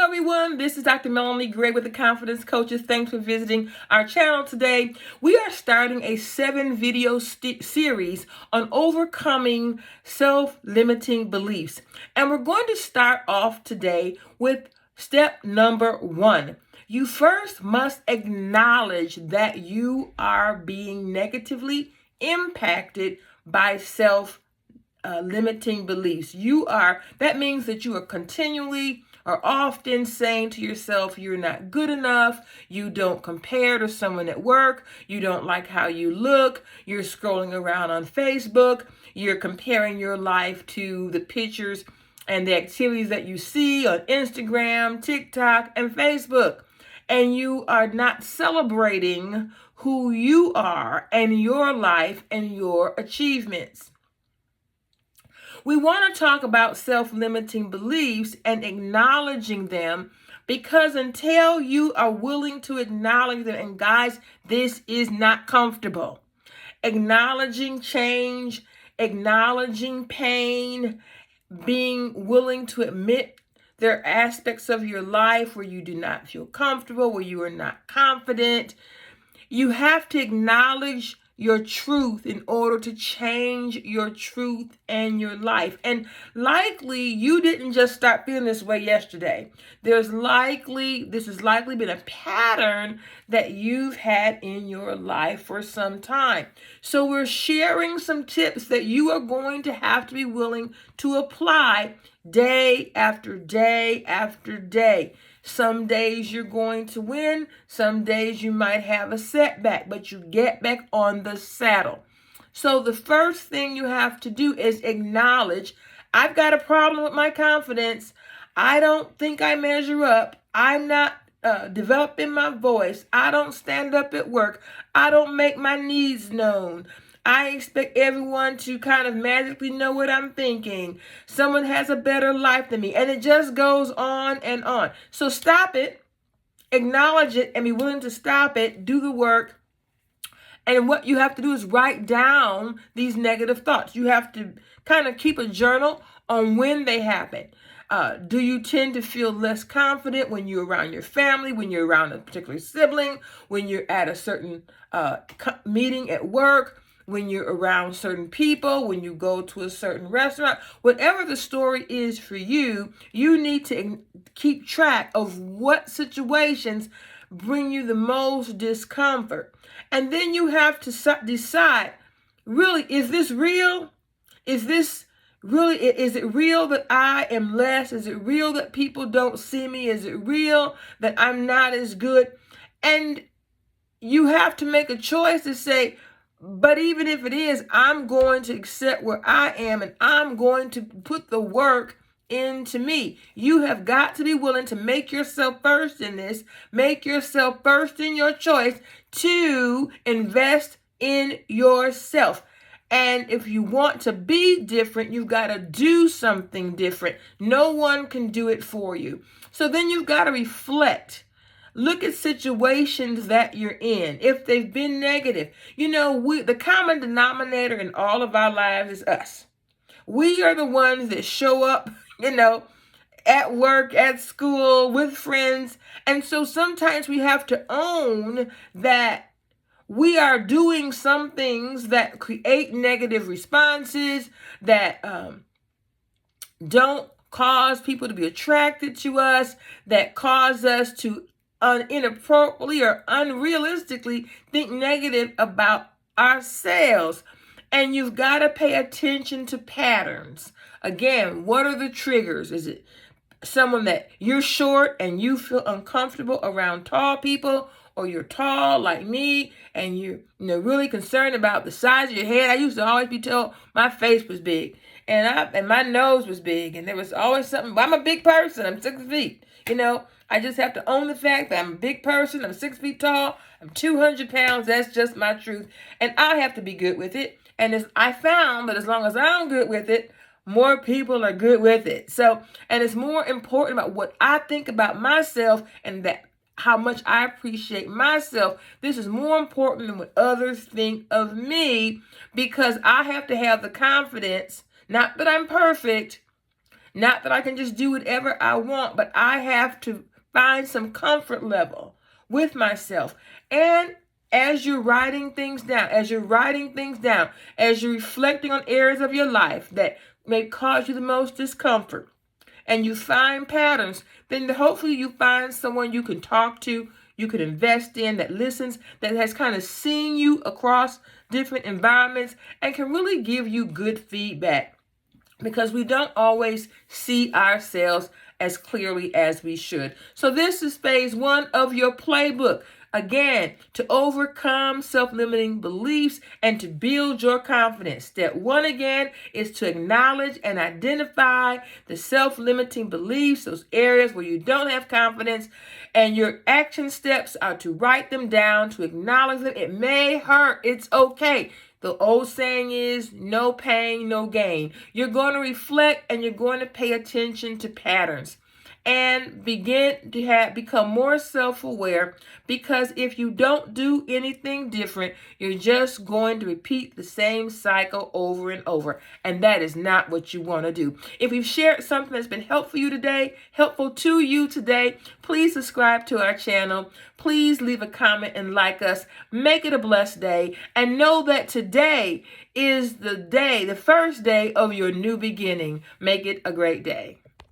everyone, this is Dr. Melanie Gray with the Confidence Coaches. Thanks for visiting our channel today. We are starting a 7-video series on overcoming self-limiting beliefs. And we're going to start off today with step number 1. You first must acknowledge that you are being negatively impacted by self-limiting beliefs. That means that you are continually or often saying to yourself, you're not good enough, you don't compare to someone at work, you don't like how you look, you're scrolling around on Facebook, you're comparing your life to the pictures and the activities that you see on Instagram, TikTok, and Facebook. And you are not celebrating who you are and your life and your achievements. We want to talk about self-limiting beliefs and acknowledging them, because until you are willing to acknowledge them, and guys, this is not comfortable. Acknowledging change, acknowledging pain, being willing to admit there are aspects of your life where you do not feel comfortable, where you are not confident. You have to acknowledge your truth in order to change your truth and your life. And likely you didn't just start feeling this way yesterday. This has likely been a pattern that you've had in your life for some time. So we're sharing some tips that you are going to have to be willing to apply day after day after day. Some days you're going to win, some days you might have a setback, but you get back on the saddle. So the first thing you have to do is acknowledge, I've got a problem with my confidence. I don't think I measure up. I'm not developing my voice. I don't stand up at work. I don't make my needs known. I expect everyone to kind of magically know what I'm thinking. Someone has a better life than me. And it just goes on and on. So stop it, acknowledge it, and be willing to stop it, do the work. And what you have to do is write down these negative thoughts. You have to kind of keep a journal on when they happen. Do you tend to feel less confident when you're around your family, when you're around a particular sibling, when you're at a certain meeting at work, when you're around certain people, when you go to a certain restaurant? Whatever the story is for you, you need to keep track of what situations bring you the most discomfort. And then you have to decide, really, is this real? Is it real that I am less? Is it real that people don't see me? Is it real that I'm not as good? And you have to make a choice to say, but even if it is, I'm going to accept where I am, and I'm going to put the work into me. You have got to be willing to make yourself first in this, make yourself first in your choice to invest in yourself. And if you want to be different, you've got to do something different. No one can do it for you. So then you've got to reflect. Look at situations that you're in, if they've been negative. The common denominator in all of our lives is us. We are the ones that show up, at work, at school, with friends. And so sometimes we have to own that we are doing some things that create negative responses, that don't cause people to be attracted to us, that cause us to inappropriately or unrealistically think negative about ourselves. And you've got to pay attention to patterns. Again, what are the triggers? Is it someone that you're short and you feel uncomfortable around tall people, or you're tall like me and you're really concerned about the size of your head? I used to always be told my face was big and my nose was big, and there was always something. I'm a big person. I'm 6 feet. I just have to own the fact that I'm a big person. I'm 6 feet tall. I'm 200 pounds. That's just my truth. And I have to be good with it. And I found that as long as I'm good with it, more people are good with it. And it's more important about what I think about myself, and that how much I appreciate myself. This is more important than what others think of me, because I have to have the confidence, not that I'm perfect, Not that I can just do whatever I want, but I have to find some comfort level with myself. And as you're writing things down, as you're reflecting on areas of your life that may cause you the most discomfort, and you find patterns, then hopefully you find someone you can talk to, you can invest in, that listens, that has kind of seen you across different environments and can really give you good feedback, because we don't always see ourselves as clearly as we should. So this is phase 1 of your playbook. Again, to overcome self-limiting beliefs and to build your confidence. Step 1 again is to acknowledge and identify the self-limiting beliefs, those areas where you don't have confidence, and your action steps are to write them down, to acknowledge them. It may hurt. It's okay. The old saying is, no pain, no gain. You're going to reflect and you're going to pay attention to patterns and begin to become more self-aware, because if you don't do anything different, you're just going to repeat the same cycle over and over, and that is not what you want to do. If we've shared something that's been helpful to you today, please subscribe to our channel. Please leave a comment and like us. Make it a blessed day, and know that today is the first day of your new beginning. Make it a great day.